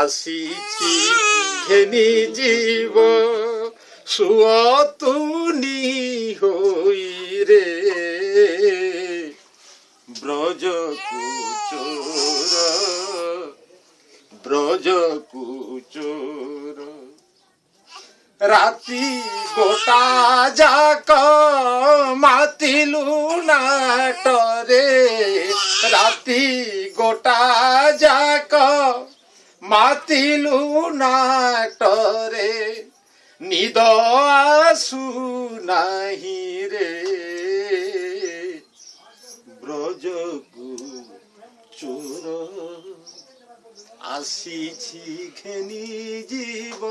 আসিছি ঘেনি জীব সুয়তুনি হই রে ব্রজ কুচোর ব্রজ কুচোর রাতি গোটা যাক মাতিলু নাটরে রাতি গোটা যাক মাতিলু নাটরে নিদ আসু নাহি রে ব্রজকু চোর আসিছি ঘেনি জীব